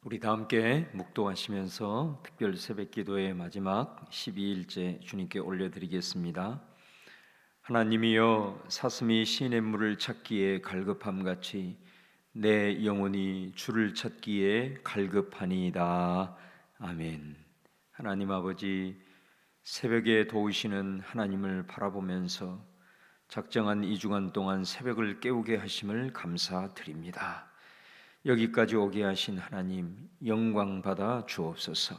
우리 다 함께 묵도하시면서 특별 새벽기도의 마지막 12일째 주님께 올려드리겠습니다. 하나님이여, 사슴이 시냇물을 찾기에 갈급함같이 내 영혼이 주를 찾기에 갈급하니이다. 아멘. 하나님 아버지, 새벽에 도우시는 하나님을 바라보면서 작정한 2주간 동안 새벽을 깨우게 하심을 감사드립니다. 여기까지 오게 하신 하나님, 영광 받아 주옵소서.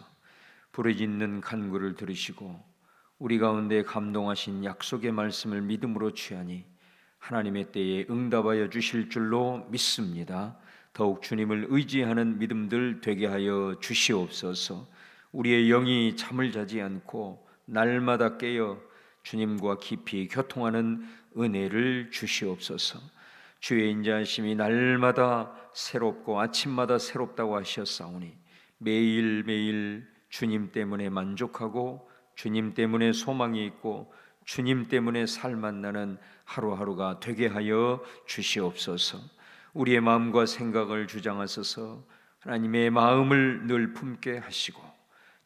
부르짖는 간구를 들으시고 우리 가운데 감동하신 약속의 말씀을 믿음으로 취하니 하나님의 때에 응답하여 주실 줄로 믿습니다. 더욱 주님을 의지하는 믿음들 되게 하여 주시옵소서. 우리의 영이 잠을 자지 않고 날마다 깨어 주님과 깊이 교통하는 은혜를 주시옵소서. 주의 인자하심이 날마다 새롭고 아침마다 새롭다고 하셨사오니 매일매일 주님 때문에 만족하고 주님 때문에 소망이 있고 주님 때문에 살만 나는 하루하루가 되게 하여 주시옵소서. 우리의 마음과 생각을 주장하소서. 하나님의 마음을 늘 품게 하시고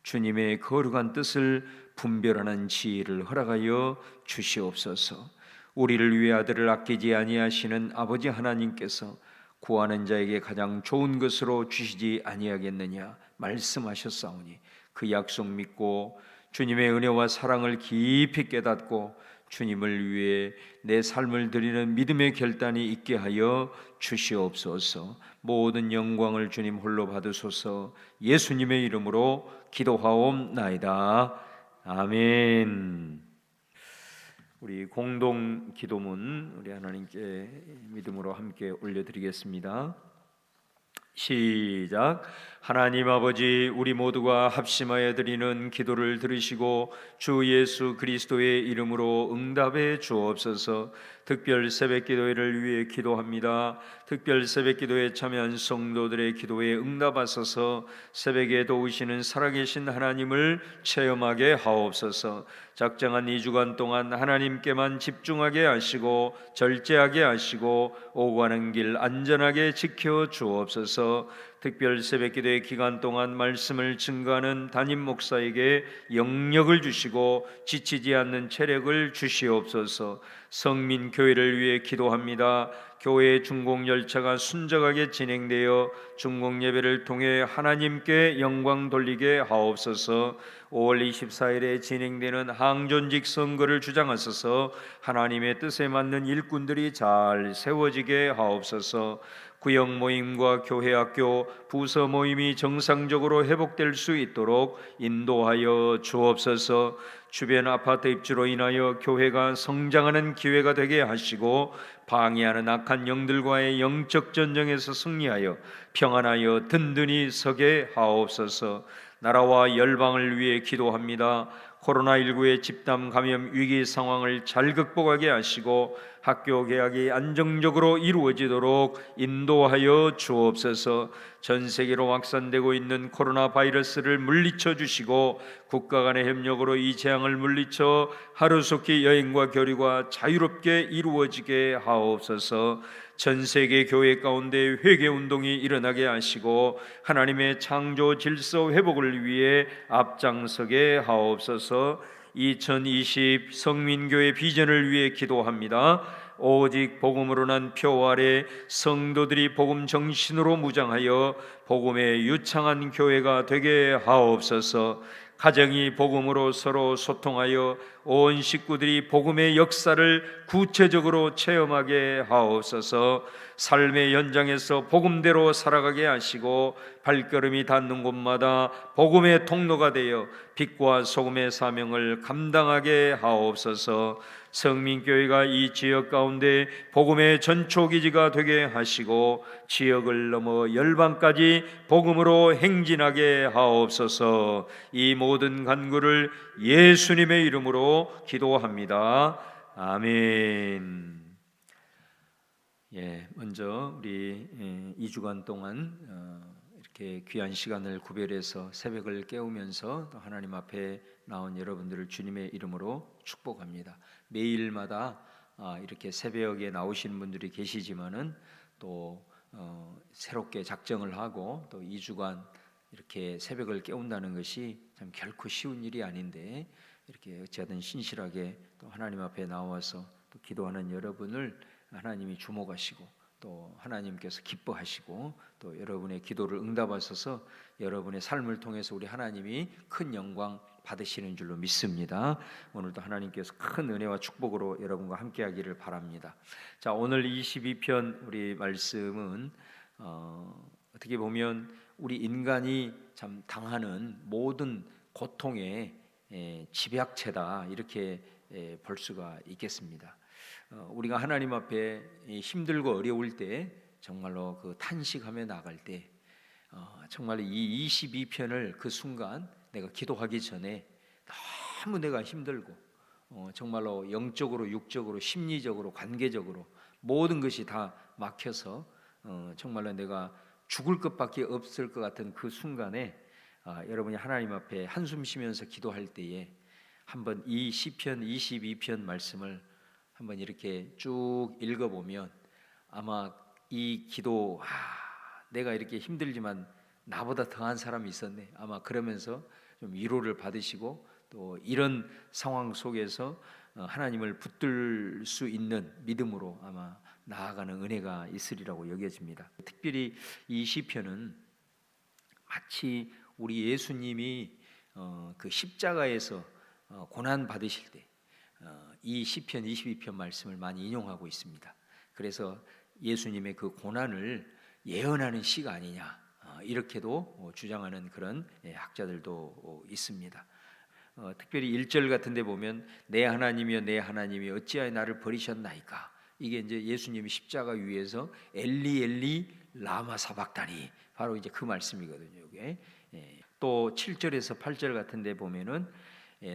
주님의 거룩한 뜻을 분별하는 지혜를 허락하여 주시옵소서. 우리를 위해 아들을 아끼지 아니하시는 아버지 하나님께서 구하는 자에게 가장 좋은 것으로 주시지 아니하겠느냐 말씀하셨사오니 그 약속 믿고 주님의 은혜와 사랑을 깊이 깨닫고 주님을 위해 내 삶을 드리는 믿음의 결단이 있게 하여 주시옵소서. 모든 영광을 주님 홀로 받으소서. 예수님의 이름으로 기도하옵나이다. 아멘. 우리 공동 기도문 우리 하나님께 믿음으로 함께 올려드리겠습니다. 시작. 하나님 아버지, 우리 모두가 합심하여 드리는 기도를 들으시고 주 예수 그리스도의 이름으로 응답해 주옵소서. 특별 새벽기도회를 위해 기도합니다. 특별 새벽기도에 참여한 성도들의 기도에 응답하소서. 새벽에 도우시는 살아계신 하나님을 체험하게 하옵소서. 작정한 2주간 동안 하나님께만 집중하게 하시고 절제하게 하시고 오고 가는 길 안전하게 지켜 주옵소서. 특별 새벽기도의 기간 동안 말씀을 증거하는 담임 목사에게 영력을 주시고 지치지 않는 체력을 주시옵소서. 성민교회를 위해 기도합니다. 교회의 중공열차가 순적하게 진행되어 중공예배를 통해 하나님께 영광 돌리게 하옵소서. 5월 24일에 진행되는 항존직 선거를 주장하소서. 하나님의 뜻에 맞는 일꾼들이 잘 세워지게 하옵소서. 구역 모임과 교회 학교, 부서 모임이 정상적으로 회복될 수 있도록 인도하여 주옵소서. 주변 아파트 입주로 인하여 교회가 성장하는 기회가 되게 하시고 방해하는 악한 영들과의 영적 전쟁에서 승리하여 평안하여 든든히 서게 하옵소서. 나라와 열방을 위해 기도합니다. 코로나19의 집단 감염 위기 상황을 잘 극복하게 하시고 학교 개학이 안정적으로 이루어지도록 인도하여 주옵소서. 전 세계로 확산되고 있는 코로나 바이러스를 물리쳐 주시고 국가 간의 협력으로 이 재앙을 물리쳐 하루속히 여행과 교류가 자유롭게 이루어지게 하옵소서. 전 세계 교회 가운데 회개 운동이 일어나게 하시고 하나님의 창조 질서 회복을 위해 앞장서게 하옵소서. 2020 성민교회 비전을 위해 기도합니다. 오직 복음으로 난 표 아래 성도들이 복음 정신으로 무장하여 복음의 유창한 교회가 되게 하옵소서. 가정이 복음으로 서로 소통하여 온 식구들이 복음의 역사를 구체적으로 체험하게 하옵소서. 삶의 현장에서 복음대로 살아가게 하시고 발걸음이 닿는 곳마다 복음의 통로가 되어 빛과 소금의 사명을 감당하게 하옵소서. 성민교회가 이 지역 가운데 복음의 전초기지가 되게 하시고 지역을 넘어 열방까지 복음으로 행진하게 하옵소서. 이 모든 간구를 예수님의 이름으로 기도합니다. 아멘. 먼저 우리 2주간 동안 이렇게 귀한 시간을 구별해서 새벽을 깨우면서 또 하나님 앞에 나온 여러분들을 주님의 이름으로 축복합니다. 매일마다 이렇게 새벽에 나오시는 분들이 계시지만은 또 새롭게 작정을 하고 또 2주간 이렇게 새벽을 깨운다는 것이 참 결코 쉬운 일이 아닌데, 이렇게 어찌하든 신실하게 또 하나님 앞에 나와서 또 기도하는 여러분을 하나님이 주목하시고 또 하나님께서 기뻐하시고 또 여러분의 기도를 응답하셔서 여러분의 삶을 통해서 우리 하나님이 큰 영광 받으시는 줄로 믿습니다. 오늘도 하나님께서 큰 은혜와 축복으로 여러분과 함께하기를 바랍니다. 자, 오늘 22편 우리 말씀은 어떻게 보면 우리 인간이 참 당하는 모든 고통의 집약체다, 이렇게 볼 수가 있겠습니다. 우리가 하나님 앞에 힘들고 어려울 때 정말로 그 탄식하며 나갈 때 정말 이 22편을 그 순간 내가 기도하기 전에 너무 내가 힘들고 정말로 영적으로 육적으로 심리적으로 관계적으로 모든 것이 다 막혀서 정말로 내가 죽을 것밖에 없을 것 같은 그 순간에 여러분이 하나님 앞에 한숨 쉬면서 기도할 때에 한번 이 시편 22편 말씀을 한번 이렇게 쭉 읽어보면 아마 이 기도, 내가 이렇게 힘들지만 나보다 더한 사람이 있었네, 아마 그러면서 좀 위로를 받으시고 또 이런 상황 속에서 하나님을 붙들 수 있는 믿음으로 아마 나아가는 은혜가 있으리라고 여겨집니다. 특별히 이 시편은 마치 우리 예수님이 그 십자가에서 고난 받으실 때 이 시편 22편 말씀을 많이 인용하고 있습니다. 그래서 예수님의 그 고난을 예언하는 시가 아니냐, 이렇게도 주장하는 그런 학자들도 있습니다. 특별히 1절 같은 데 보면 내 하나님이여 내 하나님이 어찌하여 나를 버리셨나이까, 이게 이제 예수님이 십자가 위에서 엘리 엘리 라마 사박다니, 바로 이제 그 말씀이거든요. 이게 또 7절에서 8절 같은 데 보면은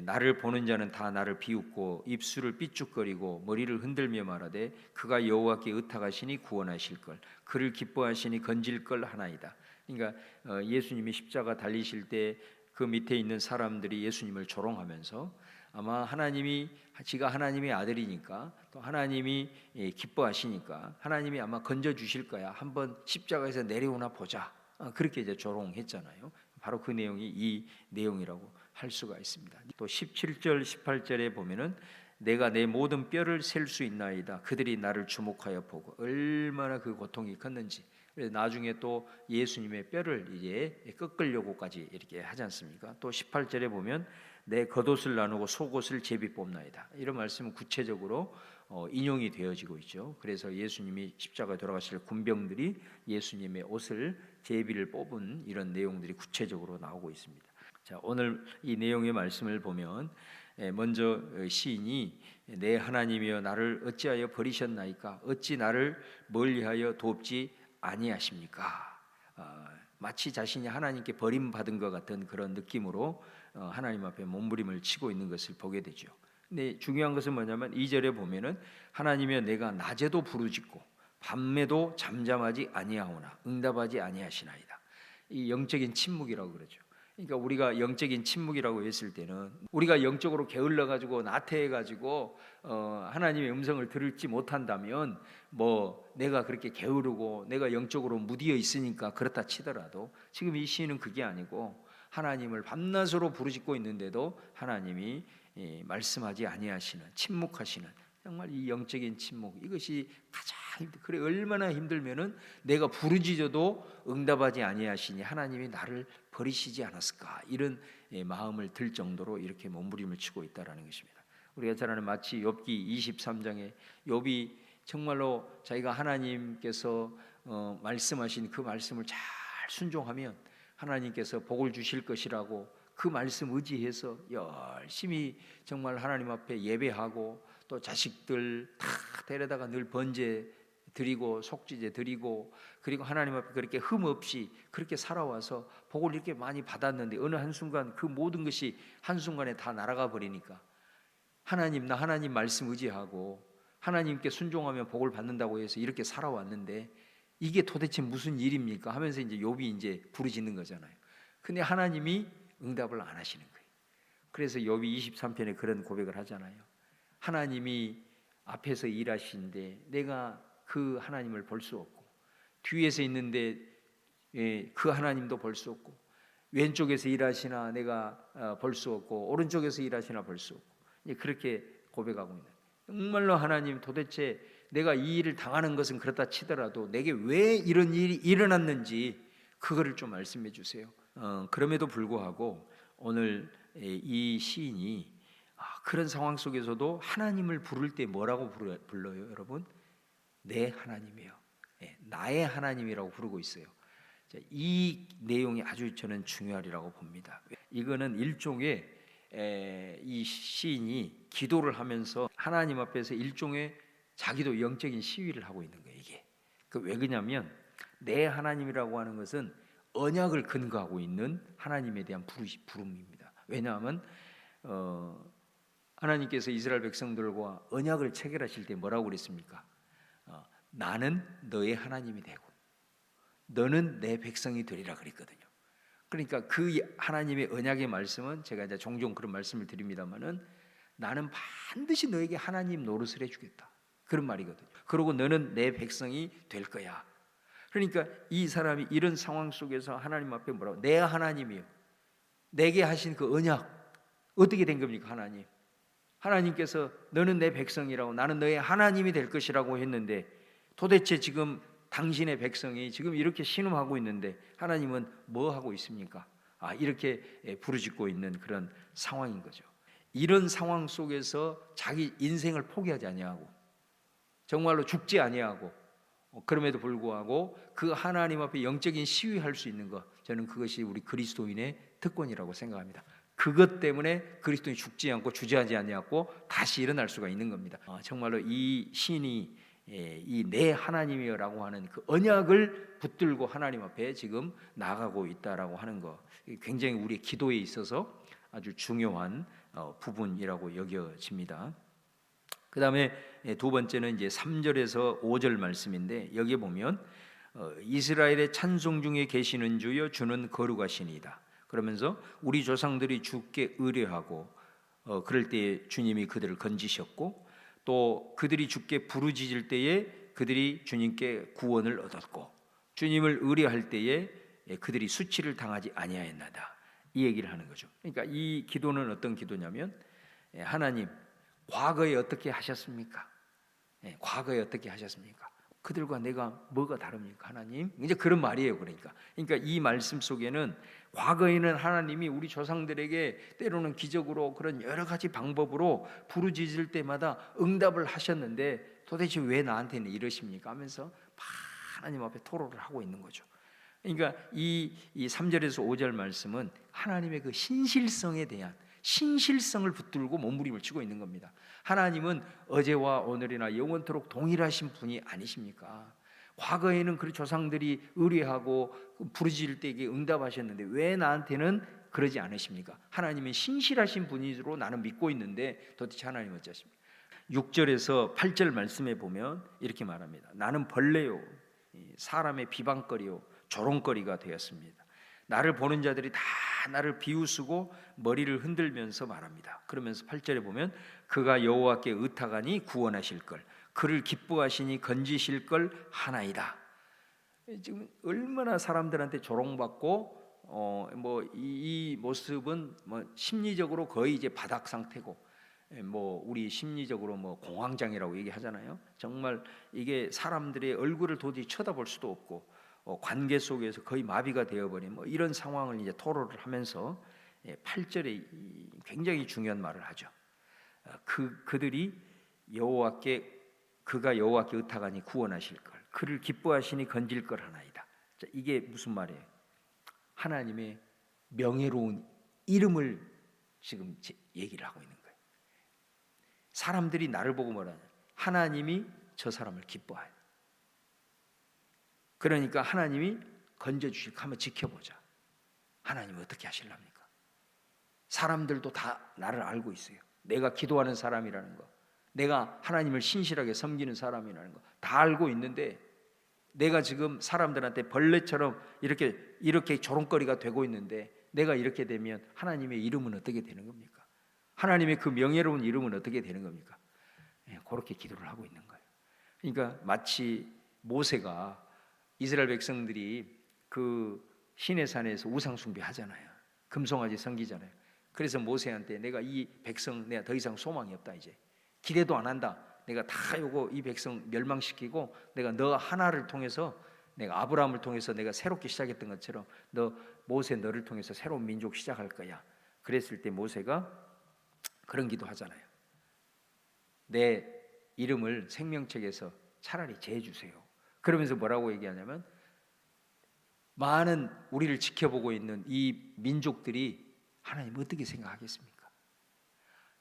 나를 보는 자는 다 나를 비웃고 입술을 삐죽거리고 머리를 흔들며 말하되 그가 여호와께 의탁하시니 구원하실 걸, 그를 기뻐하시니 건질 걸 하나이다. 그러니까 예수님이 십자가 달리실 때 그 밑에 있는 사람들이 예수님을 조롱하면서 아마 하나님이, 지가 하나님의 아들이니까 또 하나님이 기뻐하시니까 하나님이 아마 건져 주실 거야, 한번 십자가에서 내려오나 보자, 그렇게 이제 조롱했잖아요. 바로 그 내용이 이 내용이라고 할 수가 있습니다. 또 17절 18절에 보면은 내가 내 모든 뼈를 셀 수 있나이다, 그들이 나를 주목하여 보고, 얼마나 그 고통이 컸는지. 그래서 나중에 또 예수님의 뼈를 이제 꺾으려고까지 이렇게 하지 않습니까? 또 18절에 보면 내 겉옷을 나누고 속옷을 제비 뽑나이다, 이런 말씀은 구체적으로 인용이 되어지고 있죠. 그래서 예수님이 십자가에 돌아가실 군병들이 예수님의 옷을 제비를 뽑은 이런 내용들이 구체적으로 나오고 있습니다. 자, 오늘 이 내용의 말씀을 보면 먼저 시인이 내 하나님이여 나를 어찌하여 버리셨나이까, 어찌 나를 멀리하여 돕지 아니하십니까? 마치 자신이 하나님께 버림받은 것 같은 그런 느낌으로 하나님 앞에 몸부림을 치고 있는 것을 보게 되죠. 근데 중요한 것은 뭐냐면 2절에 보면은 하나님이여 내가 낮에도 부르짖고 밤에도 잠잠하지 아니하오나 응답하지 아니하시나이다. 이 영적인 침묵이라고 그러죠. 그러니까 우리가 영적인 침묵이라고 했을 때는 우리가 영적으로 게을러 가지고 나태해 가지고 하나님의 음성을 들을지 못한다면 뭐 내가 그렇게 게으르고 내가 영적으로 무디어 있으니까 그렇다 치더라도, 지금 이 시인은 그게 아니고 하나님을 밤낮으로 부르짖고 있는데도 하나님이 말씀하지 아니하시는, 침묵하시는, 정말 이 영적인 침묵, 이것이 가장 그래 얼마나 힘들면은 내가 부르짖어도 응답하지 아니하시니 하나님이 나를 버리시지 않았을까, 이런 마음을 들 정도로 이렇게 몸부림을 치고 있다라는 것입니다. 우리가 잘 아는 마치 욥기 23장에 욥이 정말로 자기가 하나님께서 말씀하신 그 말씀을 잘 순종하면 하나님께서 복을 주실 것이라고 그 말씀 의지해서 열심히 정말 하나님 앞에 예배하고 또 자식들 다 데려다가 늘 번제 드리고 속죄제 드리고, 그리고 하나님 앞에 그렇게 흠없이 그렇게 살아와서 복을 이렇게 많이 받았는데 어느 한순간 그 모든 것이 한순간에 다 날아가 버리니까 하나님, 나 하나님 말씀 의지하고 하나님께 순종하면 복을 받는다고 해서 이렇게 살아왔는데 이게 도대체 무슨 일입니까 하면서 이제 욥이 이제 부르짖는 거잖아요. 근데 하나님이 응답을 안 하시는 거예요. 그래서 욥이 23편에 그런 고백을 하잖아요. 하나님이 앞에서 일하시는데 내가 그 하나님을 볼 수 없고 뒤에서 있는데 그 하나님도 볼 수 없고, 왼쪽에서 일하시나 내가 볼 수 없고, 오른쪽에서 일하시나 볼 수 없고, 그렇게 고백하고 있는, 정말로 하나님, 도대체 내가 이 일을 당하는 것은 그렇다 치더라도 내게 왜 이런 일이 일어났는지 그거를 좀 말씀해 주세요. 그럼에도 불구하고 오늘 이 시인이 그런 상황 속에서도 하나님을 부를 때 뭐라고 불러요, 여러분? 내 하나님이요, 나의 하나님이라고 부르고 있어요. 이 내용이 아주 저는 중요하리라고 봅니다. 이거는 일종의 이 시인이 기도를 하면서 하나님 앞에서 일종의 자기도 영적인 시위를 하고 있는 거예요. 이게 왜 그러냐면, 내 하나님이라고 하는 것은 언약을 근거하고 있는 하나님에 대한 부름입니다. 왜냐하면 하나님께서 이스라엘 백성들과 언약을 체결하실 때 뭐라고 그랬습니까? 나는 너의 하나님이 되고 너는 내 백성이 되리라 그랬거든요. 그러니까 그 하나님의 언약의 말씀은, 제가 이제 종종 그런 말씀을 드립니다만은, 나는 반드시 너에게 하나님 노릇을 해주겠다, 그런 말이거든요. 그리고 너는 내 백성이 될 거야. 그러니까 이 사람이 이런 상황 속에서 하나님 앞에 뭐라고, 내 하나님이요, 내게 하신 그 언약 어떻게 된 겁니까? 하나님께서 너는 내 백성이라고, 나는 너의 하나님이 될 것이라고 했는데, 도대체 지금 당신의 백성이 지금 이렇게 신음하고 있는데 하나님은 뭐 하고 있습니까? 이렇게 부르짖고 있는 그런 상황인 거죠. 이런 상황 속에서 자기 인생을 포기하지 아니하고, 정말로 죽지 아니하고, 그럼에도 불구하고 그 하나님 앞에 영적인 시위할 수 있는 것, 저는 그것이 우리 그리스도인의 특권이라고 생각합니다. 그것 때문에 그리스도인이 죽지 않고 주저하지 아니하고 다시 일어날 수가 있는 겁니다. 정말로 이 시인이 이 내 하나님이여라고 하는 그 언약을 붙들고 하나님 앞에 지금 나아가고 있다라고 하는 거, 굉장히 우리의 기도에 있어서 아주 중요한 부분이라고 여겨집니다. 그 다음에 두 번째는 이제 3절에서 5절 말씀인데, 여기에 보면 이스라엘의 찬송 중에 계시는 주여 주는 거룩하시니이다. 그러면서 우리 조상들이 주께 의뢰하고 그럴 때에 주님이 그들을 건지셨고, 또 그들이 주께 부르짖을 때에 그들이 주님께 구원을 얻었고, 주님을 의뢰할 때에 그들이 수치를 당하지 아니하였나이다, 이 얘기를 하는 거죠. 그러니까 이 기도는 어떤 기도냐면, 하나님, 과거에 어떻게 하셨습니까? 과거에 어떻게 하셨습니까? 그들과 내가 뭐가 다릅니까, 하나님? 이제 그런 말이에요. 그러니까 이 말씀 속에는 과거에는 하나님이 우리 조상들에게 때로는 기적으로 그런 여러 가지 방법으로 부르짖을 때마다 응답을 하셨는데 도대체 왜 나한테는 이러십니까? 하면서 하나님 앞에 토로를 하고 있는 거죠. 그러니까 이 3절에서 5절 말씀은 하나님의 그 신실성에 대한, 신실성을 붙들고 몸부림을 치고 있는 겁니다. 하나님은 어제와 오늘이나 영원토록 동일하신 분이 아니십니까? 과거에는 그 조상들이 의뢰하고 부르짖을 때에게 응답하셨는데 왜 나한테는 그러지 않으십니까? 하나님은 신실하신 분이로 나는 믿고 있는데 도대체 하나님은 어쩌십니까? 6절에서 8절 말씀에 보면 이렇게 말합니다. 나는 벌레요, 사람의 비방거리요, 조롱거리가 되었습니다. 나를 보는 자들이 다 나를 비웃으고 머리를 흔들면서 말합니다. 그러면서 8절에 보면 그가 여호와께 의탁하니 구원하실 걸, 그를 기뻐하시니 건지실 걸 하나이다. 지금 얼마나 사람들한테 조롱받고 이 모습은 심리적으로 거의 이제 바닥 상태고, 우리 심리적으로 공황장애라고 얘기하잖아요. 정말 이게 사람들의 얼굴을 도저히 쳐다볼 수도 없고 관계 속에서 거의 마비가 되어버린 이런 상황을 이제 토로를 하면서 8절에 굉장히 중요한 말을 하죠. 그들이 그가 여호와께 의탁하니 구원하실 걸, 그를 기뻐하시니 건질 걸 하나이다. 자, 이게 무슨 말이에요? 하나님의 명예로운 이름을 지금 얘기를 하고 있는 거예요. 사람들이 나를 보고 뭐라냐? 하나님이 저 사람을 기뻐해요. 그러니까 하나님이 건져주실까 한번 지켜보자. 하나님은 어떻게 하실랍니까? 사람들도 다 나를 알고 있어요. 내가 기도하는 사람이라는 거, 내가 하나님을 신실하게 섬기는 사람이라는 거 다 알고 있는데, 내가 지금 사람들한테 벌레처럼 이렇게 조롱거리가 되고 있는데, 내가 이렇게 되면 하나님의 이름은 어떻게 되는 겁니까? 하나님의 그 명예로운 이름은 어떻게 되는 겁니까? 그렇게 기도를 하고 있는 거예요. 그러니까 마치 모세가 이스라엘 백성들이 그 시내산에서 우상 숭배하잖아요. 금송아지 섬기잖아요. 그래서 모세한테 내가 이 백성 내가 더 이상 소망이 없다, 이제 기대도 안 한다. 내가 다 요거 이 백성 멸망시키고 내가 너 하나를 통해서, 내가 아브라함을 통해서 내가 새롭게 시작했던 것처럼 너 모세 너를 통해서 새로운 민족 시작할 거야. 그랬을 때 모세가 그런 기도하잖아요. 내 이름을 생명책에서 차라리 제해 주세요. 그러면서 뭐라고 얘기하냐면, 많은 우리를 지켜보고 있는 이 민족들이 하나님 어떻게 생각하겠습니까?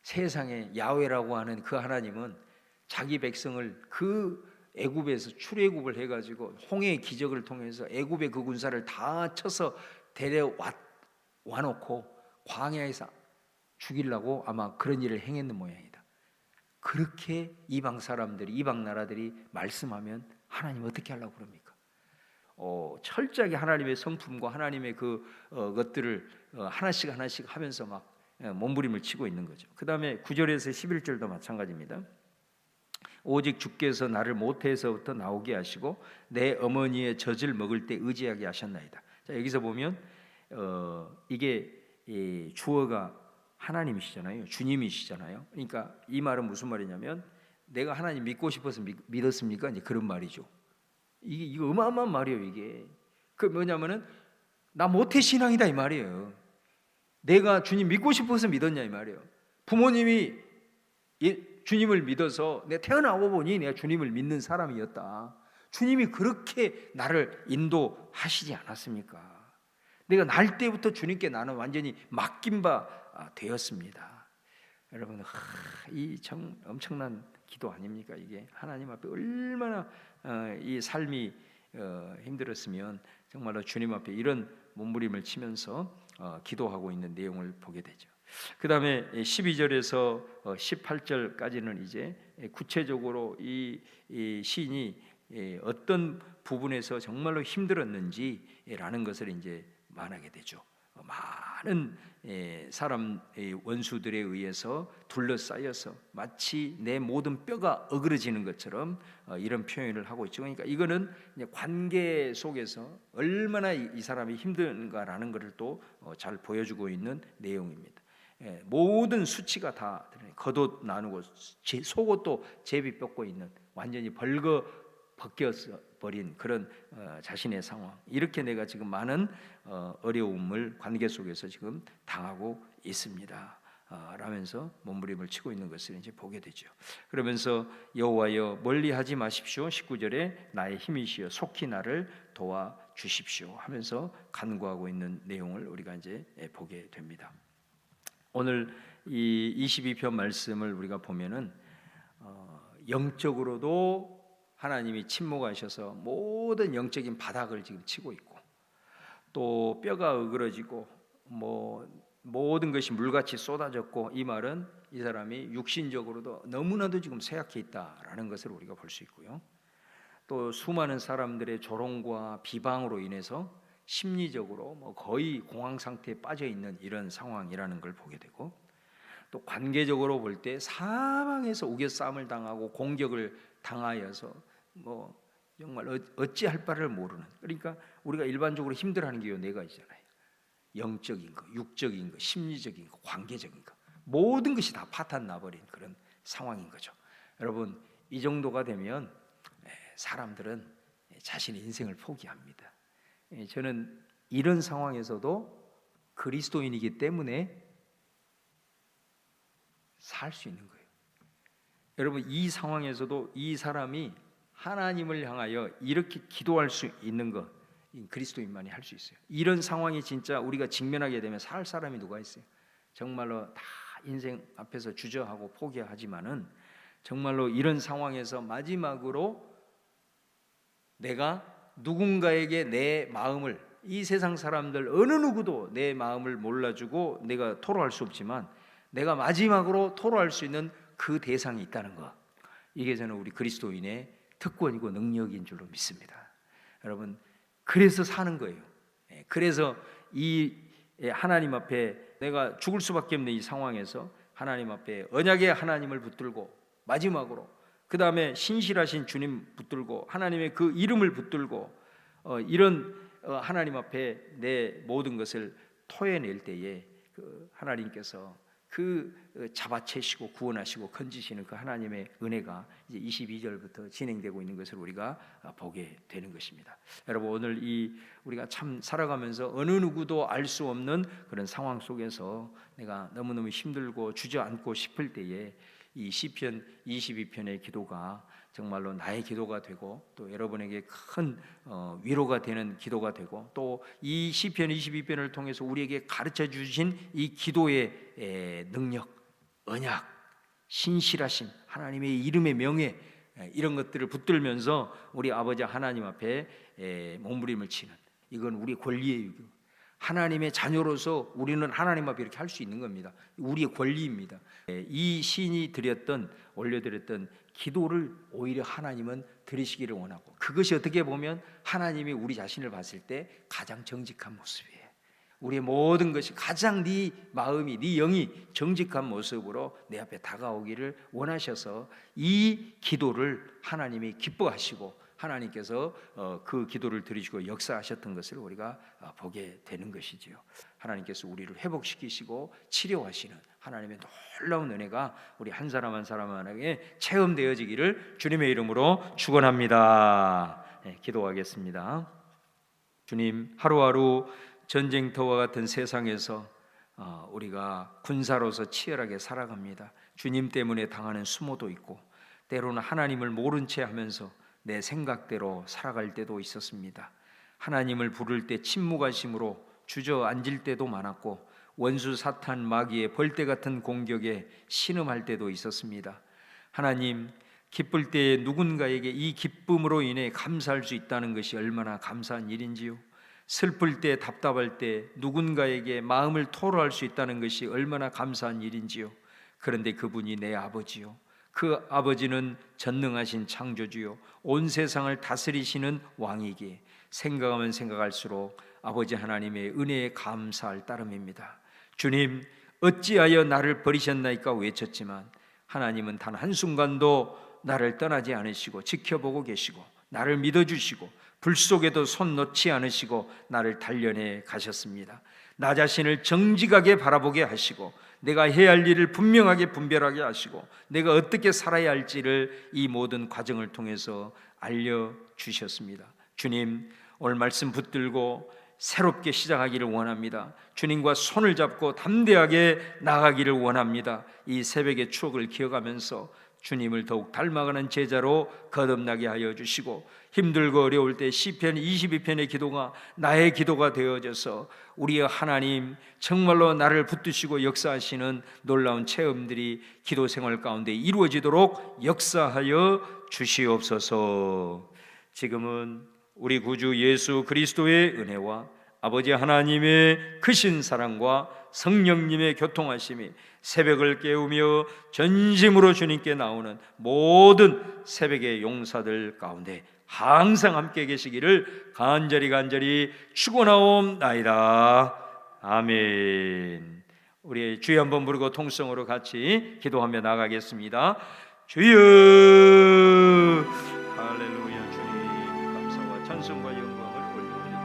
세상에 야훼라고 하는 그 하나님은 자기 백성을 그 애굽에서 출애굽을 해가지고 홍해의 기적을 통해서 애굽의 그 군사를 다 쳐서 와놓고 광야에서 죽이려고 아마 그런 일을 행했는 모양이다. 그렇게 이방 사람들이, 이방 나라들이 말씀하면 하나님 어떻게 하려고 그럽니까? 철저하게 하나님의 성품과 하나님의 그 것들을 하나씩 하나씩 하면서 막 몸부림을 치고 있는 거죠. 그 다음에 9절에서 11절도 마찬가지입니다. 오직 주께서 나를 모태에서부터 나오게 하시고 내 어머니의 젖을 먹을 때 의지하게 하셨나이다. 자, 여기서 보면 이게 주어가 하나님이시잖아요. 주님이시잖아요. 그러니까 이 말은 무슨 말이냐면, 내가 하나님 믿고 싶어서 믿었습니까? 이제 그런 말이죠. 이거 어마어마한 말이에요. 이게 그 뭐냐면은 나 모태 신앙이다 이 말이에요. 내가 주님 믿고 싶어서 믿었냐 이 말이에요. 부모님이 주님을 믿어서 내가 태어나고 보니 내가 주님을 믿는 사람이었다. 주님이 그렇게 나를 인도하시지 않았습니까? 내가 날 때부터 주님께 나는 완전히 맡긴 바 되었습니다. 여러분, 이 엄청난 기도 아닙니까? 이게 하나님 앞에 얼마나 이 삶이 힘들었으면 정말로 주님 앞에 이런 몸부림을 치면서 기도하고 있는 내용을 보게 되죠. 그 다음에 12절에서 18절까지는 이제 구체적으로 이 시인이 어떤 부분에서 정말로 힘들었는지라는 것을 이제 말하게 되죠. 많은 사람의 원수들에 의해서 둘러싸여서 마치 내 모든 뼈가 어그러지는 것처럼 이런 표현을 하고 있죠. 그러니까 이거는 관계 속에서 얼마나 이 사람이 힘든가라는 것을 또 잘 보여주고 있는 내용입니다. 모든 수치가 다 겉옷 나누고 속옷도 제비 뻗고 있는, 완전히 벗겨서 버린 그런 자신의 상황, 이렇게 내가 지금 많은 어려움을 관계 속에서 지금 당하고 있습니다 라면서 몸부림을 치고 있는 것을 이제 보게 되죠. 그러면서 여호와여 멀리하지 마십시오. 19절에 나의 힘이시여 속히 나를 도와 주십시오 하면서 간구하고 있는 내용을 우리가 이제 보게 됩니다. 오늘 이 22편 말씀을 우리가 보면은 영적으로도 하나님이 침묵하셔서 모든 영적인 바닥을 지금 치고 있고, 또 뼈가 어그러지고 모든 것이 물같이 쏟아졌고, 이 말은 이 사람이 육신적으로도 너무나도 지금 쇠약해 있다라는 것을 우리가 볼 수 있고요. 또 수많은 사람들의 조롱과 비방으로 인해서 심리적으로 거의 공황 상태에 빠져 있는 이런 상황이라는 걸 보게 되고, 또 관계적으로 볼 때 사방에서 우겨싸움을 당하고 공격을 당하여서 정말 어찌할 바를 모르는, 그러니까 우리가 일반적으로 힘들어하는 게 네 가지잖아요. 영적인 거, 육적인 거, 심리적인 거, 관계적인 거, 모든 것이 다 파탄 나버린 그런 상황인 거죠. 여러분, 이 정도가 되면 사람들은 자신의 인생을 포기합니다. 저는 이런 상황에서도 그리스도인이기 때문에 살 수 있는 거예요. 여러분, 이 상황에서도 이 사람이 하나님을 향하여 이렇게 기도할 수 있는 것, 그리스도인만이 할 수 있어요. 이런 상황이 진짜 우리가 직면하게 되면 살 사람이 누가 있어요? 정말로 다 인생 앞에서 주저하고 포기하지만은 정말로 이런 상황에서 마지막으로 내가 누군가에게 내 마음을, 이 세상 사람들 어느 누구도 내 마음을 몰라주고 내가 토로할 수 없지만 내가 마지막으로 토로할 수 있는 그 대상이 있다는 것, 이게 저는 우리 그리스도인의 특권이고 능력인 줄로 믿습니다. 여러분, 그래서 사는 거예요. 그래서 이 하나님 앞에 내가 죽을 수밖에 없는 이 상황에서 하나님 앞에 언약의 하나님을 붙들고, 마지막으로 그 다음에 신실하신 주님 붙들고, 하나님의 그 이름을 붙들고, 이런 하나님 앞에 내 모든 것을 토해낼 때에 하나님께서 잡아채시고 구원하시고 건지시는 그 하나님의 은혜가 이제 22절부터 진행되고 있는 것을 우리가 보게 되는 것입니다. 여러분, 오늘 우리가 참 살아가면서 어느 누구도 알 수 없는 그런 상황 속에서 내가 너무너무 힘들고 주저앉고 싶을 때에 이 시편 22편의 기도가 정말로 나의 기도가 되고 또 여러분에게 큰 위로가 되는 기도가 되고 또 이 시편 22편을 통해서 우리에게 가르쳐 주신 이 기도의 능력, 언약, 신실하심, 하나님의 이름의 명예, 이런 것들을 붙들면서 우리 아버지 하나님 앞에 몸부림을 치는, 이건 우리의 권리예요. 하나님의 자녀로서 우리는 하나님 앞에 이렇게 할 수 있는 겁니다. 우리의 권리입니다. 이 시인이 올려드렸던 기도를 오히려 하나님은 들으시기를 원하고, 그것이 어떻게 보면 하나님이 우리 자신을 봤을 때 가장 정직한 모습이에요. 우리의 모든 것이 가장 네 마음이, 네 영이 정직한 모습으로 내 앞에 다가오기를 원하셔서 이 기도를 하나님이 기뻐하시고 하나님께서 그 기도를 들으시고 역사하셨던 것을 우리가 보게 되는 것이지요. 하나님께서 우리를 회복시키시고 치료하시는 하나님의 놀라운 은혜가 우리 한 사람 한 사람에게 체험되어지기를 주님의 이름으로 축원합니다. 기도하겠습니다. 주님, 하루하루 전쟁터와 같은 세상에서 우리가 군사로서 치열하게 살아갑니다. 주님 때문에 당하는 수모도 있고 때로는 하나님을 모른 채 하면서 내 생각대로 살아갈 때도 있었습니다. 하나님을 부를 때 침묵하심으로 주저앉을 때도 많았고 원수 사탄 마귀의 벌떼 같은 공격에 신음할 때도 있었습니다. 하나님, 기쁠 때에 누군가에게 이 기쁨으로 인해 감사할 수 있다는 것이 얼마나 감사한 일인지요. 슬플 때, 답답할 때 누군가에게 마음을 토로할 수 있다는 것이 얼마나 감사한 일인지요. 그런데 그분이 내 아버지요, 그 아버지는 전능하신 창조주요, 온 세상을 다스리시는 왕이기에 생각하면 생각할수록 아버지 하나님의 은혜에 감사할 따름입니다. 주님, 어찌하여 나를 버리셨나이까 외쳤지만 하나님은 단 한순간도 나를 떠나지 않으시고 지켜보고 계시고 나를 믿어주시고 불 속에도 손 놓지 않으시고 나를 단련해 가셨습니다. 나 자신을 정직하게 바라보게 하시고 내가 해야 할 일을 분명하게 분별하게 하시고 내가 어떻게 살아야 할지를 이 모든 과정을 통해서 알려주셨습니다. 주님, 오늘 말씀 붙들고 새롭게 시작하기를 원합니다. 주님과 손을 잡고 담대하게 나가기를 원합니다. 이 새벽의 추억을 기억하면서 주님을 더욱 닮아가는 제자로 거듭나게 하여 주시고 힘들고 어려울 때 시편 22편의 기도가 나의 기도가 되어져서 우리의 하나님 정말로 나를 붙드시고 역사하시는 놀라운 체험들이 기도 생활 가운데 이루어지도록 역사하여 주시옵소서. 지금은 우리 구주 예수 그리스도의 은혜와 아버지 하나님의 크신 사랑과 성령님의 교통하심이 새벽을 깨우며 전심으로 주님께 나오는 모든 새벽의 용사들 가운데 항상 함께 계시기를 간절히 축원하옵나이다. 아멘. 우리 주여 한번 부르고 통성으로 같이 기도하며 나가겠습니다. 주여, 할렐루야. 주님, 감사와 찬송과 영광을 올려드립니다.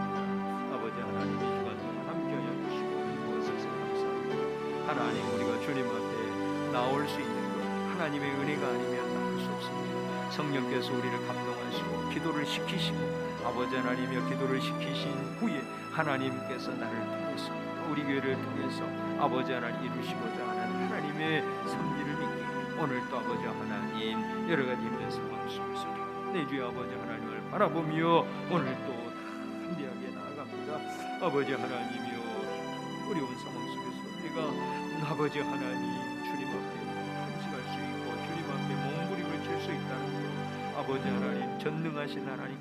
아버지 하나님, 이 주간 동안 함께하여 주시고 무엇에서 감사합니다. 하나님, 우리가 주님 앞에 나올 수 있는 것 하나님의 은혜가 아니면 나올 수 없습니다. 성령께서 우리를 감동하시고 기도를 시키시고 아버지 하나님여 기도를 시키신 후에 하나님께서 나를 통해서 우리 교회를 통해서 아버지 하나님 이루시고자 하는 하나님의 섭리를 믿기 오늘도 아버지 하나님 여러 가지 힘든 상황 속에서 내 주의 아버지 하나님을 바라보며 오늘도 담대하게 나아갑니다. 아버지 하나님이여, 어려운 상황 속에서 우리가 아버지 하나님 주님 앞에 탄식할 수 있고 주님 앞에 몸부림을 칠 수 있다는 것, 아버지 하나님 전능하신 하나님